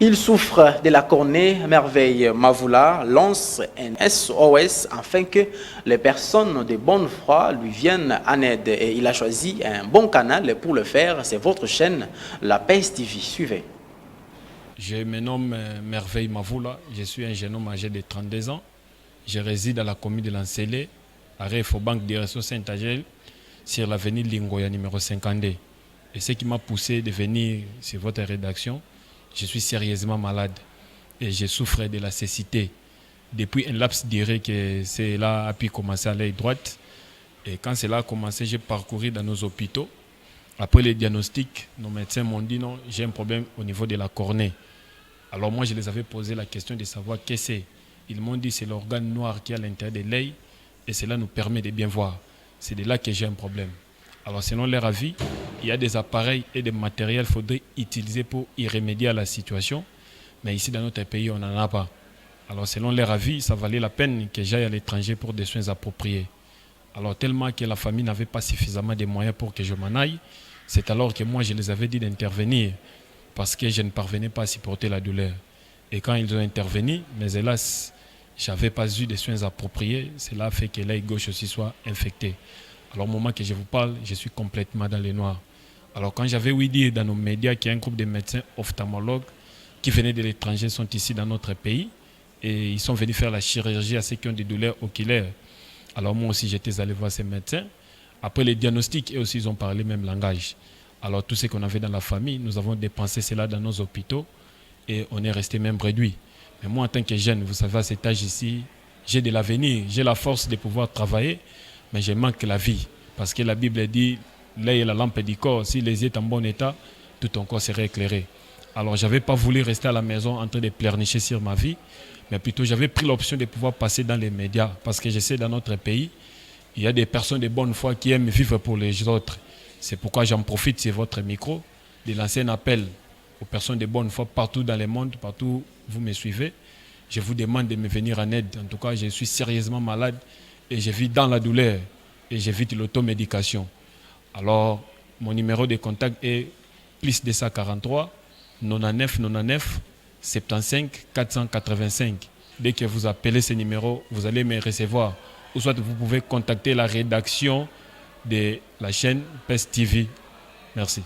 Il souffre de la cornée. Merveille Mavula lance un SOS afin que les personnes de bonne foi lui viennent en aide. Et il a choisi un bon canal pour le faire. C'est votre chaîne, la PES TV. Suivez. Je me nomme Merveille Mavula. Je suis un jeune homme âgé de 32 ans. Je réside à la commune de Lancélé, à Réfobank, direction Saint-Agel, sur l'avenue Lingoya numéro 52. Et ce qui m'a poussé de venir sur votre rédaction, je suis sérieusement malade et je souffre de la cécité. Depuis un laps duré que cela a pu commencer à l'œil droite. Et quand cela a commencé, j'ai parcouru dans nos hôpitaux. Après les diagnostics, nos médecins m'ont dit non, j'ai un problème au niveau de la cornée. Alors moi, je les avais posé la question de savoir qu'est-ce que c'est. Ils m'ont dit c'est l'organe noir qui est à l'intérieur de l'œil et cela nous permet de bien voir. C'est de là que j'ai un problème. Alors selon leur avis, il y a des appareils et des matériels qu'il faudrait utiliser pour y remédier à la situation. Mais ici dans notre pays, on n'en a pas. Alors selon leur avis, ça valait la peine que j'aille à l'étranger pour des soins appropriés. Alors tellement que la famille n'avait pas suffisamment de moyens pour que je m'en aille, c'est alors que moi je les avais dit d'intervenir parce que je ne parvenais pas à supporter la douleur. Et quand ils ont intervenu, mais hélas, je n'avais pas eu des soins appropriés. Cela a fait que l'œil gauche aussi soit infecté. Alors au moment que je vous parle, je suis complètement dans les noirs. Alors quand j'avais ouï dire dans nos médias qu'il y a un groupe de médecins ophtalmologues qui venaient de l'étranger, sont ici dans notre pays et ils sont venus faire la chirurgie à ceux qui ont des douleurs oculaires. Alors moi aussi j'étais allé voir ces médecins. Après les diagnostics, eux aussi ils ont parlé le même langage. Alors tout ce qu'on avait dans la famille, nous avons dépensé cela dans nos hôpitaux et on est resté même réduit. Mais moi en tant que jeune, vous savez à cet âge ici, j'ai de l'avenir, j'ai la force de pouvoir travailler, mais je manque la vie. Parce que la Bible dit, l'œil est la lampe du corps, si les yeux sont en bon état, tout ton corps serait éclairé. Alors je n'avais pas voulu rester à la maison en train de pleurnicher sur ma vie, mais plutôt j'avais pris l'option de pouvoir passer dans les médias. Parce que je sais dans notre pays, il y a des personnes de bonne foi qui aiment vivre pour les autres. C'est pourquoi j'en profite sur votre micro de lancer un appel aux personnes de bonne foi partout dans le monde, partout où vous me suivez. Je vous demande de me venir en aide. En tout cas, je suis sérieusement malade et je vis dans la douleur et j'évite l'automédication. Alors, mon numéro de contact est plus 243 99 99 75 485. Dès que vous appelez ce numéro, vous allez me recevoir. Ou soit vous pouvez contacter la rédaction de la chaîne PES TV. Merci.